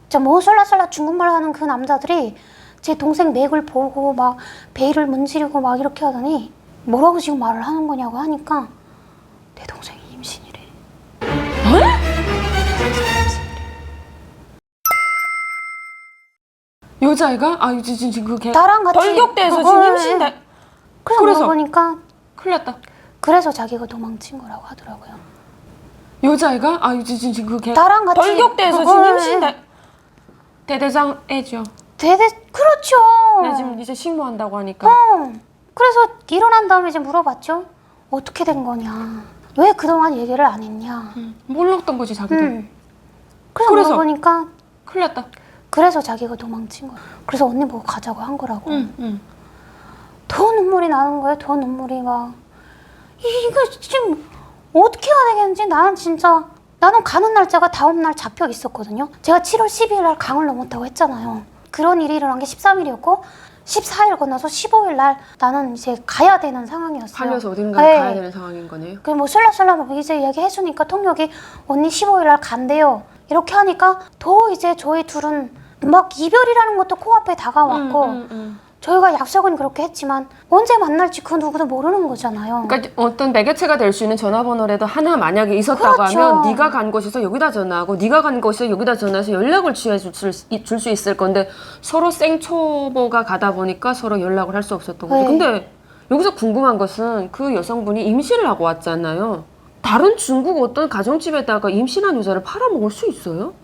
진짜 뭐 쏠라쏠라 중국말 하는 그 남자들이 제 동생 맥을 보고 막 베일을 문지르고 막 이렇게 하더니 뭐라고 지금 말을 하는 거냐고 하니까 내 동생이 임신이래. 여자애가? 아 지금 그게 나랑 같이 돌격대에서 지금 임신다. 그래서 물어보니까 큰일 났다. 그래서 자기가 도망친 거라고 하더라고요. 여자애가? 아 지금 그게 나랑 같이 돌격대에서 지금 임신다. 대대장 애죠. 그렇죠. 나 지금 이제 식모한다고 하니까. 그래서 일어난 다음에 이제 물어봤죠. 어떻게 된 거냐. 왜 그동안 얘기를 안 했냐. 몰랐던 거지 자기도. 그래서 물어보니까 큰일 났다. 그래서 자기가 도망친 거야. 그래서 언니 보고 가자고 한 거라고. 더 눈물이 나는 거예요. 더 눈물이 막. 이거 지금 어떻게 해야 되겠는지 나는 가는 날짜가 다음 날 잡혀 있었거든요. 제가 7월 12일 날 강을 넘었다고 했잖아요. 그런 일이 일어난 게 13일이었고 14일 건너서 15일 날 나는 이제 가야 되는 상황이었어요. 살려서 어딘가에 가야 되는 상황인 거네요. 뭐 술라술라 이제 이야기해주니까 통역이 언니 15일 날 간대요. 이렇게 하니까 더 이제 저희 둘은 막 이별이라는 것도 코앞에 다가왔고 저희가 약속은 그렇게 했지만 언제 만날지 그 누구도 모르는 거잖아요. 그러니까 어떤 매개체가 될 수 있는 전화번호라도 하나 만약에 있었다고 그렇죠. 하면 네가 간 곳에서 여기다 전화하고 네가 간 곳에서 여기다 전화해서 연락을 줄 수 있을 건데 서로 생초보가 가다 보니까 서로 연락을 할 수 없었던 거죠. 근데 여기서 궁금한 것은 그 여성분이 임신을 하고 왔잖아요. 다른 중국 어떤 가정집에다가 임신한 여자를 팔아먹을 수 있어요?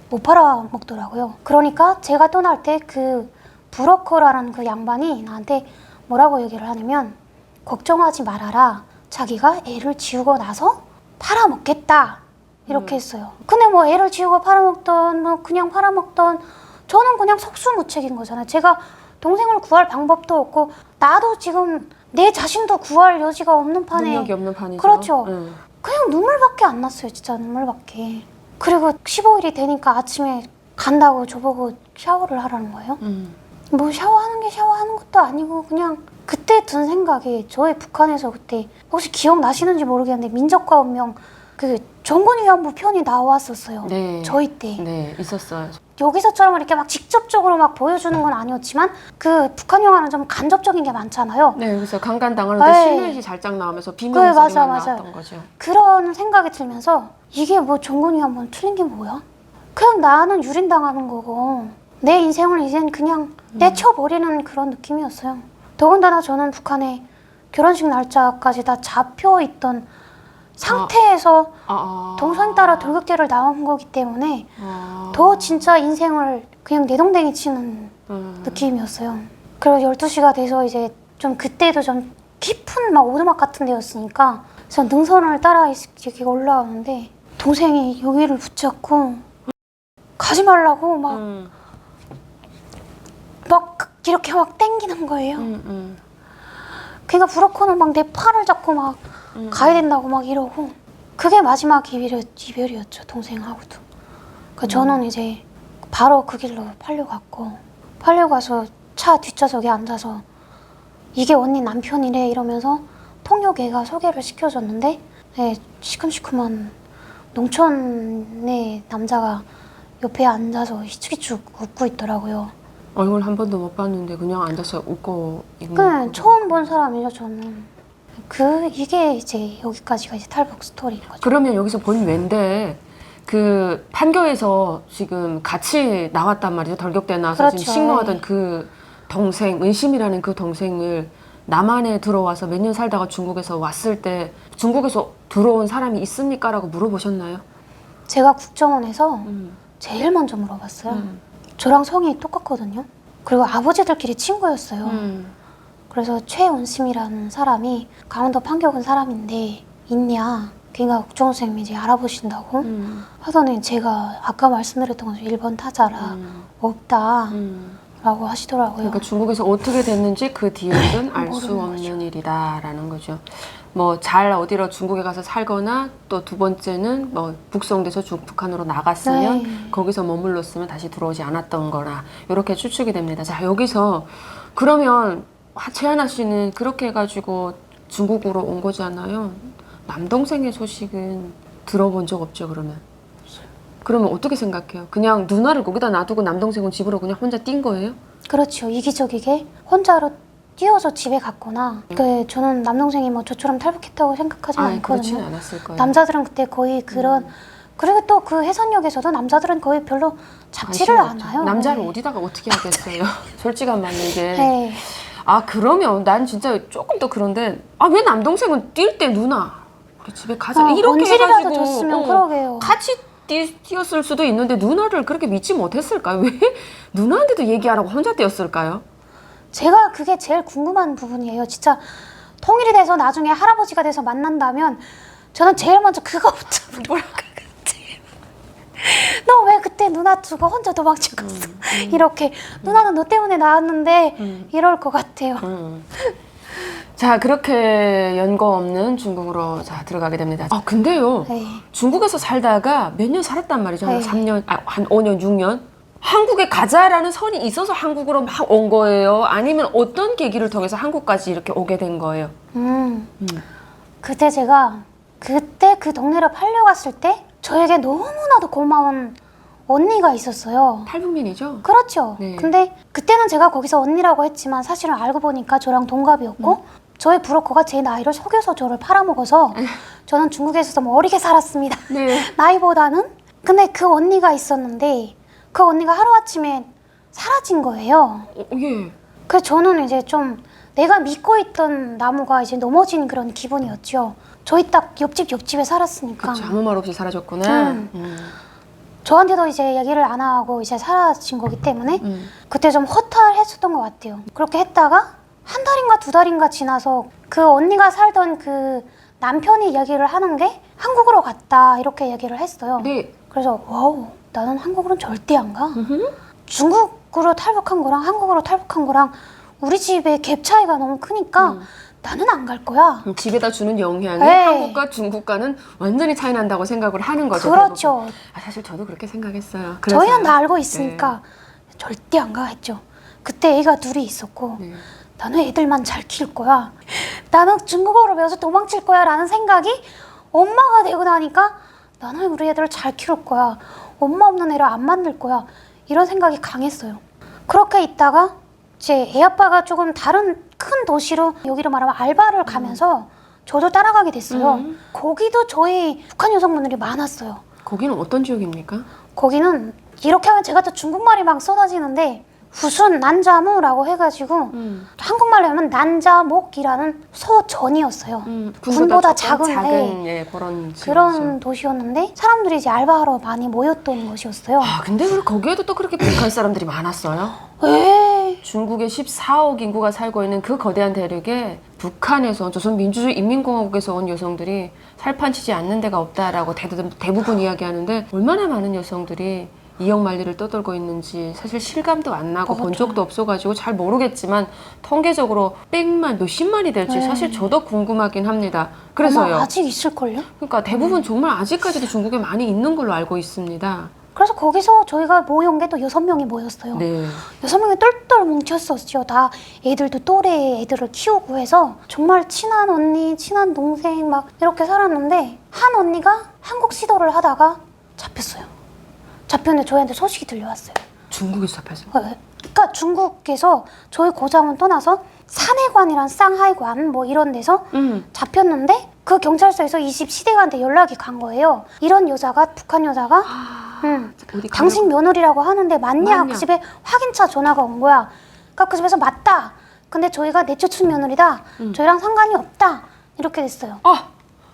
못 팔아먹더라고요. 그러니까 제가 떠날 때 그 브로커라는 그 양반이 나한테 뭐라고 얘기를 하냐면 걱정하지 말아라. 자기가 애를 지우고 나서 팔아먹겠다. 이렇게 했어요. 근데 뭐 애를 지우고 팔아먹던 뭐 그냥 팔아먹던 저는 그냥 속수무책인 거잖아요. 제가 동생을 구할 방법도 없고 나도 지금 내 자신도 구할 여지가 없는 판에 능력이 없는 판이죠. 그렇죠. 그냥 눈물밖에 안 났어요. 진짜 눈물밖에. 그리고 15일이 되니까 아침에 간다고 저보고 샤워를 하라는 거예요. 뭐 샤워하는 것도 아니고 그냥 그때 든 생각이 저희 북한에서 그때 혹시 기억나시는지 모르겠는데 민족과 운명 그 정군위안부 편이 나왔었어요. 네. 저희 때. 네, 있었어요. 여기서처럼 이렇게 막 직접적으로 막 보여주는 건 아니었지만 그 북한 영화는 좀 간접적인 게 많잖아요. 네, 그래서 강간당하는데 실루엣이 살짝 나오면서 비명 소리가 맞아. 나왔던 거죠. 그런 생각이 들면서 이게 뭐 정군위안부 틀린 게 뭐야? 그냥 나는 유린당하는 거고 내 인생을 이젠 그냥 내쳐버리는 그런 느낌이었어요. 더군다나 저는 북한에 결혼식 날짜까지 다 잡혀있던 상태에서 동선 따라 돌격대를 나온 거기 때문에 더 진짜 인생을 그냥 내동댕이 치는 느낌이었어요. 그리고 12시가 돼서 이제 좀 그때도 좀 깊은 막 오두막 같은 데였으니까 그래서 능선을 따라 이렇게 올라오는데 동생이 여기를 붙잡고 가지 말라고 막 이렇게 막 땡기는 거예요. 그러니까 브로커는 막 내 팔을 잡고 막 가야 된다고 막 이러고 그게 마지막 이별이었죠. 동생하고도. 그러니까 저는 이제 바로 그 길로 팔려가서 차 뒷좌석에 앉아서 이게 언니 남편이래 이러면서 통역애가 소개를 시켜줬는데 네, 시큼시큼한 농촌의 남자가 옆에 앉아서 희죽희죽 웃고 있더라고요. 얼굴 한 번도 못 봤는데 그냥 앉아서 웃고 있는 그냥 처음 본 사람이죠, 저는. 이게 이제 여기까지가 이제 탈북 스토리인 거죠. 그러면 여기서 본 외인데 그 판교에서 지금 같이 나왔단 말이죠. 돌격대 나와서 그렇죠. 지금 식모하던 그 동생, 은심이라는 그 동생을 남한에 들어와서 몇 년 살다가 중국에서 왔을 때 중국에서 들어온 사람이 있습니까? 라고 물어보셨나요? 제가 국정원에서 제일 먼저 물어봤어요. 저랑 성이 똑같거든요. 그리고 아버지들끼리 친구였어요. 그래서 최은심이라는 사람이 강원도 판교군 사람인데 있냐. 그러니까 국정원 선생님이 이제 알아보신다고 하더니 제가 아까 말씀드렸던 것처럼 1번 타자라 없다 라고 하시더라고요. 그러니까 중국에서 어떻게 됐는지 그 뒤에는 알 수 모르는 없는 일이다라는 거죠. 뭐 잘 어디로 중국에 가서 살거나 또 두 번째는 뭐 북송돼서 북한으로 나갔으면 네. 거기서 머물렀으면 다시 들어오지 않았던 거나 이렇게 추측이 됩니다. 자, 여기서 그러면 최하나 씨는 그렇게 해가지고 중국으로 온 거잖아요. 남동생의 소식은 들어본 적 없죠, 그러면? 그러면 어떻게 생각해요? 그냥 누나를 거기다 놔두고 남동생은 집으로 그냥 혼자 뛴 거예요? 그렇죠. 이기적이게 혼자로 뛰어서 집에 갔거나 저는 남동생이 뭐 저처럼 탈북했다고 생각하지는 않거든요. 그렇지는 않았을 거예요. 남자들은 그때 거의 그런 그리고 또 그 해선역에서도 남자들은 거의 별로 잡지를 관심이 없죠. 않아요. 남자를 네. 어디다가 어떻게 하겠어요. 솔직한 말로 이게. 네. 아 그러면 난 진짜 조금 더 그런데 왜 남동생은 뛸 때 누나 우리 집에 가자 이렇게 원질이라도 해가지고 줬으면 그러게요. 같이 뛰었을 수도 있는데 누나를 그렇게 믿지 못했을까요? 왜 누나한테도 얘기 안 하고 혼자 뛰었을까요? 제가 그게 제일 궁금한 부분이에요. 진짜 통일이 돼서 나중에 할아버지가 돼서 만난다면 저는 제일 먼저 그거부터 물어볼 것 같아요. 너 왜 그때 누나 두고 혼자 도망쳐 갔어? 이렇게 누나는 너 때문에 나왔는데 이럴 것 같아요. 자 그렇게 연고 없는 중국으로 자 들어가게 됩니다. 근데요 네. 중국에서 살다가 몇 년 살았단 말이잖아요. 네. 3년 한 5년 6년 한국에 가자라는 선이 있어서 한국으로 막 온 거예요? 아니면 어떤 계기를 통해서 한국까지 이렇게 오게 된 거예요? 그때 제가 그때 그 동네로 팔려갔을 때 저에게 너무나도 고마운 언니가 있었어요. 탈북민이죠? 그렇죠. 네. 근데 그때는 제가 거기서 언니라고 했지만 사실은 알고 보니까 저랑 동갑이었고 저의 브로커가 제 나이를 속여서 저를 팔아먹어서 저는 중국에서 좀 어리게 살았습니다. 네. 나이보다는. 근데 그 언니가 있었는데 그 언니가 하루아침에 사라진 거예요. 예. 그래서 저는 이제 좀 내가 믿고 있던 나무가 이제 넘어진 그런 기분이었죠. 저희 딱 옆집에 살았으니까. 그렇죠. 아무 말 없이 사라졌구나. 저한테도 이제 얘기를 안 하고 이제 사라진 거기 때문에 그때 좀 허탈했었던 것 같아요. 그렇게 했다가 한 달인가 두 달인가 지나서 그 언니가 살던 그 남편이 이야기를 하는 게 한국으로 갔다 이렇게 얘기를 했어요. 네. 그래서 와우 나는 한국으로는 절대 안 가. 중국으로 탈북한 거랑 한국으로 탈북한 거랑 우리 집의 갭 차이가 너무 크니까 나는 안 갈 거야. 집에다 주는 영향이 네. 한국과 중국과는 완전히 차이 난다고 생각을 하는 거죠. 그렇죠. 대부분. 사실 저도 그렇게 생각했어요. 저희는 다 알고 있으니까 절대 안 가 했죠. 그때 애가 둘이 있었고 네. 나는 애들만 잘 키울 거야. 나는 중국어를 배워서 도망칠 거야 라는 생각이 엄마가 되고 나니까 나는 우리 애들을 잘 키울 거야. 엄마 없는 애를 안 만들 거야. 이런 생각이 강했어요. 그렇게 있다가 제 애아빠가 조금 다른 큰 도시로 여기로 말하면 알바를 가면서 저도 따라가게 됐어요. 거기도 저희 북한 여성분들이 많았어요. 거기는 어떤 지역입니까? 거기는 이렇게 하면 제가 또 중국말이 막 쏟아지는데 후순 난자무라고 해가지고 한국말로 하면 난자목이라는 소전이었어요. 군보다 작은 예, 그런 그런 도시였는데 사람들이 이제 알바하러 많이 모였던 곳이었어요. 근데 왜 거기에도 또 그렇게 북한 사람들이 많았어요? 에 중국에 14억 인구가 살고 있는 그 거대한 대륙에 북한에서 조선민주주의 인민공화국에서 온 여성들이 살판치지 않는 데가 없다라고 대부분 이야기하는데 얼마나 많은 여성들이 이역만리를 떠돌고 있는지 사실 실감도 안 나고 본 적도 없어가지고 잘 모르겠지만 통계적으로 백만 몇십만이 될지 사실 저도 궁금하긴 합니다. 그래서요. 아마 아직 있을걸요? 그러니까 대부분 정말 아직까지도 중국에 많이 있는 걸로 알고 있습니다. 그래서 거기서 저희가 모인 게 또 6명이 모였어요. 네. 6명이 똘똘 뭉쳤었죠. 다 애들도 또래 애들을 키우고 해서 정말 친한 언니, 친한 동생 막 이렇게 살았는데 한 언니가 한국 시도를 하다가 잡혔어요. 잡혔는데 저희한테 소식이 들려왔어요. 중국에서 잡혔어요? 그러니까 중국에서 저희 고장은 떠나서 산해관이란 쌍하이관 뭐 이런 데서 잡혔는데 그 경찰서에서 이 집 시댁한테 연락이 간 거예요. 이런 여자가 북한 여자가 어디 당신 며느리라고 하는데 맞냐? 맞냐? 그 집에 확인차 전화가 온 거야. 그러니까 그 집에서 맞다. 근데 저희가 내쫓은 며느리다. 저희랑 상관이 없다. 이렇게 됐어요.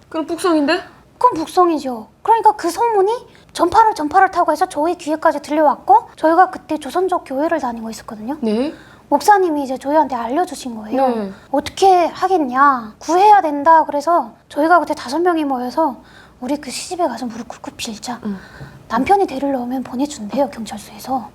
그럼 북성인데? 그럼 북성이죠. 그러니까 그 소문이 전파를 타고 해서 저희 귀에까지 들려왔고 저희가 그때 조선족 교회를 다니고 있었거든요. 네. 목사님이 이제 저희한테 알려주신 거예요. 네. 어떻게 하겠냐. 구해야 된다. 그래서 저희가 그때 5명이 모여서 우리 그 시집에 가서 무릎 꿇고 빌자. 남편이 데리러 오면 보내준대요. 경찰서에서.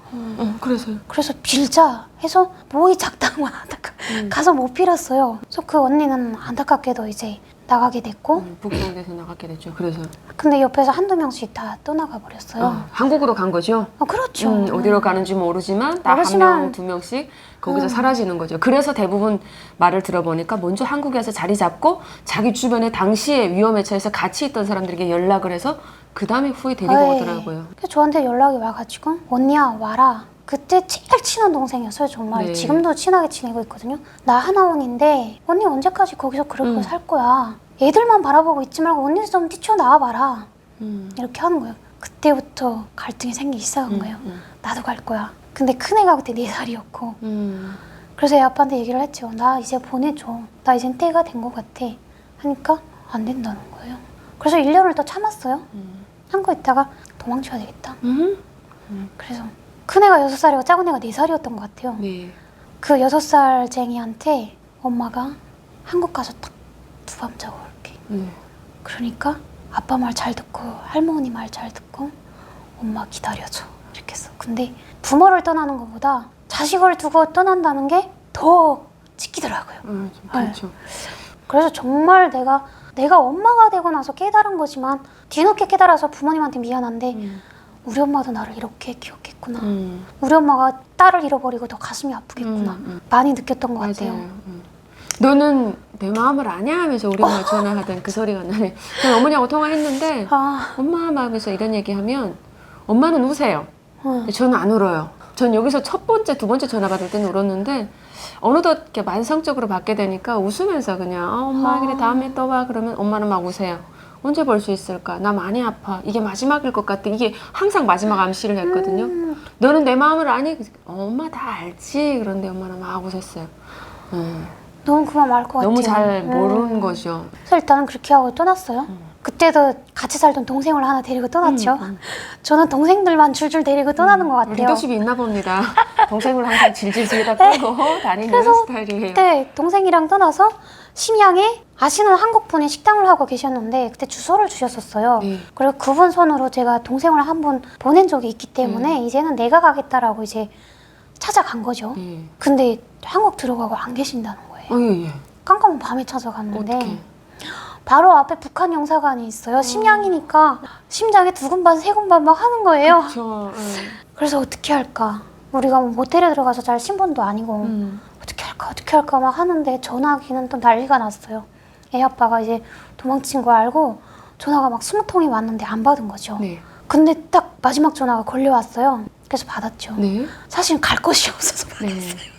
그래서요? 그래서 빌자 해서 모의 작당만 하다가 가서 못 빌었어요. 그래서 그 언니는 안타깝게도 이제 나가게 됐고 북성에서 나가게 됐죠. 그래서 근데 옆에서 한두 명씩 다 떠나가 버렸어요. 한국으로 간 거죠? 그렇죠. 어디로 가는지 모르지만 딱 한 모르지만 명, 두 명씩 거기서 사라지는 거죠. 그래서 대부분 말을 들어보니까 먼저 한국에서 자리 잡고 자기 주변에 당시에 위험에 처해서 같이 있던 사람들에게 연락을 해서 그 다음에 후에 데리고 네. 오더라고요. 그래서 저한테 연락이 와가지고 언니야 와라. 그때 제일 친한 동생이었어요 정말. 네. 지금도 친하게 지내고 있거든요. 나 하나원인데 언니 언제까지 거기서 그러고 살 거야. 애들만 바라보고 있지 말고 언니 좀 뛰쳐나와봐라. 이렇게 하는 거예요. 그때부터 갈등이 생기기 시작한 거예요. 나도 갈 거야. 근데 큰애가 그때 4살이었고 그래서 애 아빠한테 얘기를 했죠. 나 이제 보내줘. 나 이젠 때가 된 것 같아. 하니까 안 된다는 거예요. 그래서 1년을 더 참았어요. 참고 있다가 도망쳐야 되겠다. 그래서 큰애가 6살이고 작은애가 4살이었던 것 같아요. 네. 그 6살쟁이한테 엄마가 한국 가서 딱 두 밤 자고 올게. 그러니까 아빠 말 잘 듣고 할머니 말 잘 듣고 엄마 기다려줘. 이렇게 했어. 근데 부모를 떠나는 것보다 자식을 두고 떠난다는 게 더 찍히더라고요. 그렇죠. 그래서 정말 내가 엄마가 되고 나서 깨달은 거지만 뒤늦게 깨달아서 부모님한테 미안한데 우리 엄마도 나를 이렇게 키웠겠구나. 우리 엄마가 딸을 잃어버리고 더 가슴이 아프겠구나. 많이 느꼈던 것 같아요. 너는 내 마음을 아냐 하면서 우리 엄마 전화하던 그 소리가 나네. 그냥 어머니하고 통화했는데 엄마 마음에서 이런 얘기하면 엄마는 우세요. 근데 저는 안 울어요. 전 여기서 첫 번째, 두 번째 전화 받을 때는 울었는데 어느덧 이렇게 만성적으로 받게 되니까 웃으면서 그냥 엄마 그래 다음에 또 봐 그러면 엄마는 막 우세요. 언제 볼 수 있을까? 나 많이 아파. 이게 마지막일 것 같아. 이게 항상 마지막 암시를 했거든요. 너는 내 마음을 아니? 엄마 다 알지. 그런데 엄마는 막 웃었어요. 너무 그만 말 것 같아요. 너무 잘 모르는 거죠. 그래서 일단은 그렇게 하고 떠났어요. 그때도 같이 살던 동생을 하나 데리고 떠났죠. 저는 동생들만 줄줄 데리고 떠나는 것 같아요. 리더십이 있나 봅니다. 동생을 항상 질질질다 끌고 다니는 스타일이에요. 그때 동생이랑 떠나서 심양에 아시는 한국분이 식당을 하고 계셨는데 그때 주소를 주셨었어요. 그리고 그분 손으로 제가 동생을 한 번 보낸 적이 있기 때문에 이제는 내가 가겠다라고 이제 찾아간 거죠. 근데 한국 들어가고 안 계신다는 거예요. 깜깜한 밤에 찾아갔는데 어떡해. 바로 앞에 북한 영사관이 있어요. 심양이니까 심장에 두근반 세근반 막 하는 거예요. 그쵸. 그래서 어떻게 할까? 우리가 뭐 모텔에 들어가서 잘 신분도 아니고 어떻게 할까 막 하는데 전화기는 또 난리가 났어요. 애 아빠가 이제 도망친 거 알고 전화가 막 20통이 왔는데 안 받은 거죠. 근데 딱 마지막 전화가 걸려왔어요. 그래서 받았죠. 사실 갈 곳이 없어서 받았어요.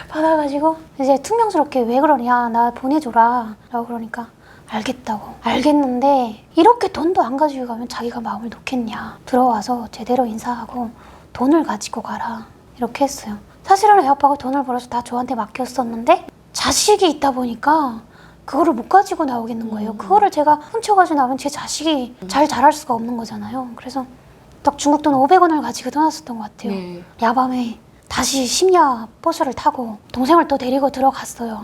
받아가지고 이제 퉁명스럽게 왜 그러냐 나 보내줘라 라고 그러니까 알겠다고. 알겠는데 이렇게 돈도 안 가지고 가면 자기가 마음을 놓겠냐. 들어와서 제대로 인사하고 돈을 가지고 가라. 이렇게 했어요. 사실은 애 아빠가 돈을 벌어서 다 저한테 맡겼었는데 자식이 있다 보니까 그거를 못 가지고 나오겠는 거예요. 그거를 제가 훔쳐가지고 나오면 제 자식이 잘 자랄 수가 없는 거잖아요. 그래서 딱 중국 돈 500원을 가지고 떠났었던 것 같아요. 야밤에 다시 심야 버스를 타고 동생을 또 데리고 들어갔어요.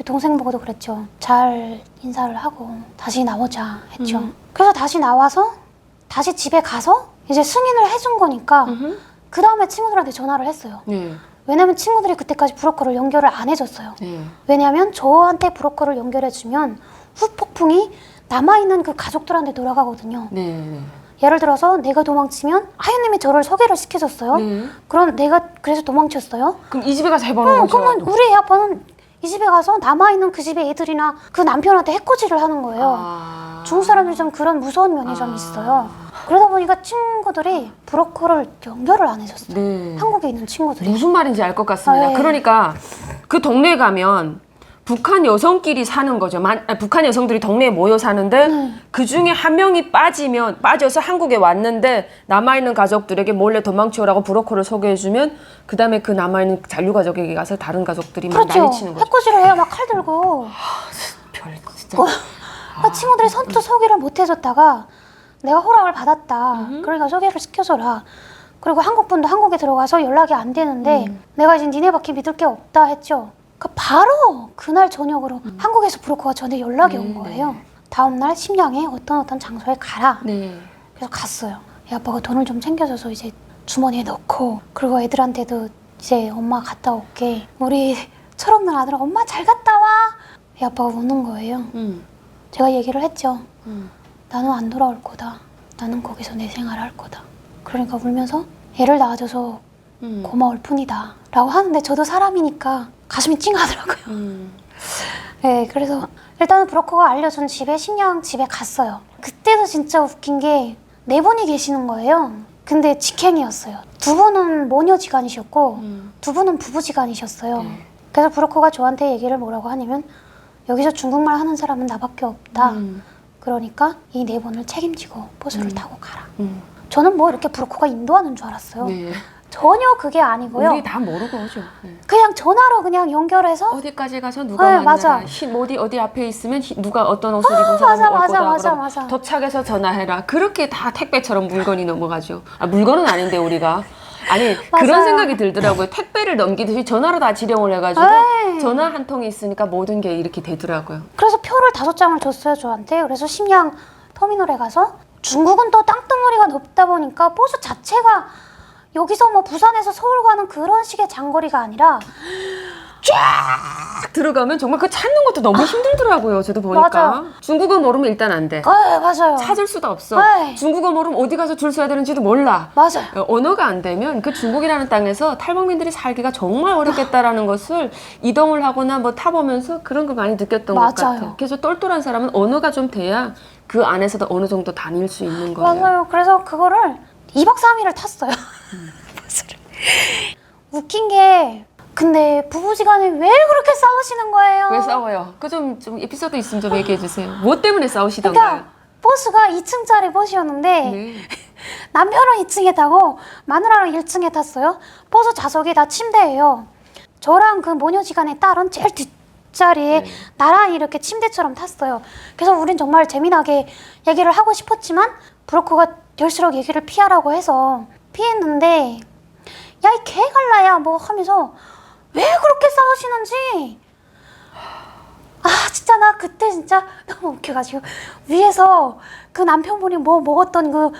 동생 보고도 그랬죠. 잘 인사를 하고 다시 나오자 했죠. 그래서 다시 나와서 다시 집에 가서 이제 승인을 해준 거니까 그 다음에 친구들한테 전화를 했어요. 왜냐면 친구들이 그때까지 브로커를 연결을 안 해줬어요. 왜냐면 저한테 브로커를 연결해주면 후폭풍이 남아있는 그 가족들한테 돌아가거든요. 예를 들어서 내가 도망치면 하윤님이 저를 소개를 시켜줬어요. 그럼 내가 그래서 도망쳤어요. 그럼 이 집에 가서 해보는 거죠? 그러면 우리 애 아빠는 이 집에 가서 남아있는 그 집의 애들이나 그 남편한테 해코지를 하는 거예요. 중국 사람들이 좀 그런 무서운 면이 좀 있어요. 그러다 보니까 친구들이 브로커를 연결을 안 해줬어요. 한국에 있는 친구들이. 무슨 말인지 알 것 같습니다. 그러니까 그 동네에 가면 북한 여성끼리 사는 거죠. 북한 여성들이 동네에 모여 사는데 그 중에 한 명이 빠져서 한국에 왔는데 남아있는 가족들에게 몰래 도망치오라고 브로커를 소개해주면 그 다음에 그 남아있는 잔류 가족에게 가서 다른 가족들이 막 난리치는 거죠. 해코지를 해요. 막 칼 들고. 진짜. 친구들이 선뜻 소개를 못 해줬다가 내가 허락을 받았다. 그러니까 소개를 시켜줘라. 그리고 한국분도 한국에 들어가서 연락이 안 되는데 내가 이제 니네밖에 믿을 게 없다 했죠. 바로 그날 저녁으로 한국에서 브로커가 저한테 연락이 온 거예요. 다음날 심양에 어떤 장소에 가라. 그래서 갔어요. 애 아빠가 돈을 좀 챙겨줘서 이제 주머니에 넣고 그리고 애들한테도 이제 엄마 갔다 올게. 우리 철없는 아들은 엄마 잘 갔다 와. 애 아빠가 우는 거예요. 제가 얘기를 했죠. 나는 안 돌아올 거다. 나는 거기서 내 생활을 할 거다. 그러니까 울면서 애를 낳아줘서 고마울 뿐이다 라고 하는데 저도 사람이니까 가슴이 찡하더라고요. 네, 그래서 일단은 브로커가 알려준 집에 식량 집에 갔어요. 그때도 진짜 웃긴 게 네 분이 계시는 거예요. 근데 직행이었어요. 두 분은 모녀지간이셨고 두 분은 부부지간이셨어요. 그래서 브로커가 저한테 얘기를 뭐라고 하냐면 여기서 중국말 하는 사람은 나밖에 없다. 그러니까 이 네 분을 책임지고 버스를 타고 가라. 저는 뭐 이렇게 브로커가 인도하는 줄 알았어요. 네. 전혀 그게 아니고요. 우리 다 모르고 오죠. 네. 그냥 전화로 그냥 연결해서 어디까지 가서 누가 네, 만나라. 맞아. 어디 앞에 있으면 누가 어떤 옷을 입은 사람이 올 거다. 그럼 맞아. 도착해서 전화해라. 그렇게 다 택배처럼 물건이 넘어가죠. 아, 물건은 아닌데 우리가. 아니 그런 맞아요. 생각이 들더라고요. 택배를 넘기듯이 전화로 다 지령을 해가지고 에이. 전화 한 통이 있으니까 모든 게 이렇게 되더라고요. 그래서 표를 5장을 줬어요 저한테. 그래서 식량 터미널에 가서 중국은 또 땅덩어리가 높다 보니까 버스 자체가 여기서 뭐 부산에서 서울 가는 그런 식의 장거리가 아니라 딱 들어가면 정말 그 찾는 것도 너무 힘들더라고요. 저도 보니까. 맞아. 중국어 모르면 일단 안 돼. 네, 맞아요. 찾을 수도 없어. 에이. 중국어 모르면 어디 가서 줄 서야 되는지도 몰라. 맞아요. 언어가 안 되면 그 중국이라는 땅에서 탈북민들이 살기가 정말 어렵겠다라는 것을 이동을 하거나 뭐 타보면서 그런 거 많이 느꼈던 것 맞아요. 같아요. 그래서 똘똘한 사람은 언어가 좀 돼야 그 안에서도 어느 정도 다닐 수 있는 거예요. 맞아요. 그래서 그거를 2박 3일을 탔어요. 버스를. 웃긴 게 근데 부부지간에 왜 그렇게 싸우시는 거예요? 왜 싸워요? 그 좀 에피소드 있으면 좀 얘기해 주세요. 뭐 때문에 싸우시던가요? 그러니까 버스가 2층짜리 버스였는데 네. 남편은 2층에 타고 마누라랑 1층에 탔어요. 버스 좌석이 다 침대예요. 저랑 그 모녀지간의 딸은 제일 뒷자리에 나란히 이렇게 침대처럼 탔어요. 그래서 우린 정말 재미나게 얘기를 하고 싶었지만 브로커가 될수록 얘기를 피하라고 해서 피했는데 야 이 개갈라야 뭐 하면서 왜 그렇게 싸우시는지 아 진짜 나 그때 진짜 너무 웃겨가지고 위에서 그 남편분이 뭐 먹었던 그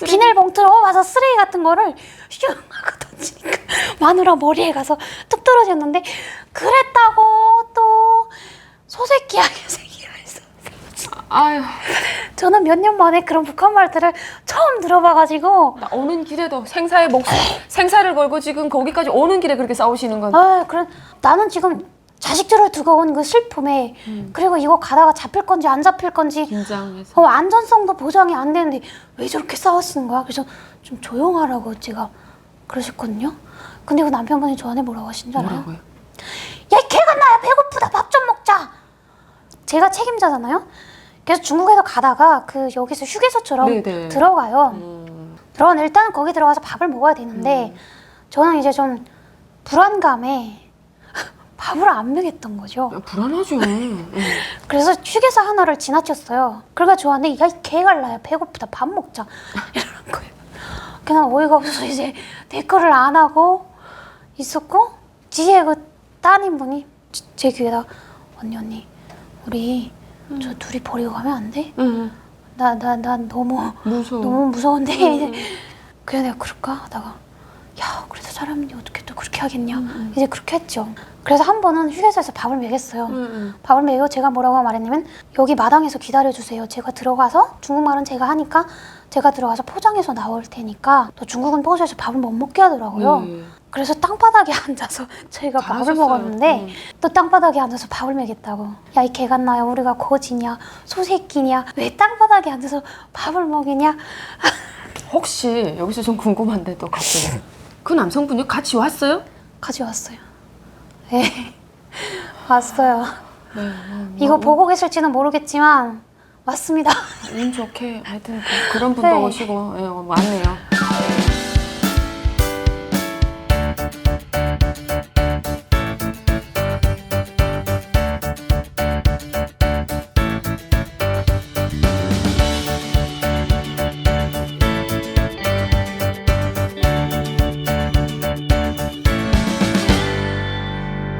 비닐봉투 맞아 쓰레기 같은 거를 슝 하고 던지니까 마누라 머리에 가서 뚝 떨어졌는데 그랬다고 또 소새끼야 개새끼야 했어. 아유, 저는 몇 년 만에 그런 북한 말들을 처음 들어봐가지고 나 오는 길에도 생사를 걸고 지금 거기까지 오는 길에 그렇게 싸우시는 건. 그래 나는 지금 자식들을 두고 온 그 슬픔에 그리고 이거 가다가 잡힐 건지 안 잡힐 건지 긴장해서. 안전성도 보장이 안 되는데 왜 저렇게 싸우시는 거야? 그래서 좀 조용하라고 제가 그러셨거든요. 근데 그 남편분이 저한테 뭐라고 하신 줄 알아요? 뭐라고요? 야 이 개가 나야 배고프다 밥 좀 먹자. 제가 책임자잖아요. 그래서 중국에서 가다가 그 여기서 휴게소처럼 네네. 들어가요. 그럼 일단 거기 들어가서 밥을 먹어야 되는데 저는 이제 좀 불안감에 밥을 안 먹였던 거죠. 불안하죠. 그래서 휴게소 하나를 지나쳤어요. 그러니까 저한테 야 이 개갈라야 배고프다 밥 먹자 이러는 거예요. 그냥 어이가 없어서 이제 댓글을 안 하고 있었고 뒤에 그 따님분이 제 귀에다 언니 우리 저 둘이 버리고 가면 안 돼? 난 너무 무서워. 너무 무서운데 그래 내가 그럴까 하다가 야 그래도 사람이 어떻게 또 그렇게 하겠냐 이제 그렇게 했죠. 그래서 한 번은 휴게소에서 밥을 먹였어요. 밥을 먹이고 제가 뭐라고 말했냐면 여기 마당에서 기다려주세요. 제가 들어가서 중국말은 제가 하니까 제가 들어가서 포장해서 나올 테니까 또 중국은 버스에서 밥을 못 먹게 하더라고요. 그래서 땅바닥에 앉아서 저희가 밥을 잘하셨어요. 먹었는데 또 땅바닥에 앉아서 밥을 먹였다고. 야 이 개같나야 우리가 거지냐 소새끼냐 왜 땅바닥에 앉아서 밥을 먹이냐. 혹시 여기서 좀 궁금한데 또 갑자기 그 남성분이 같이 왔어요? 가져왔어요. 네 왔어요. 네. 이거 보고 계실지는 모르겠지만 왔습니다. 운 좋게 하여튼 그런 분도 네. 오시고 왔네요.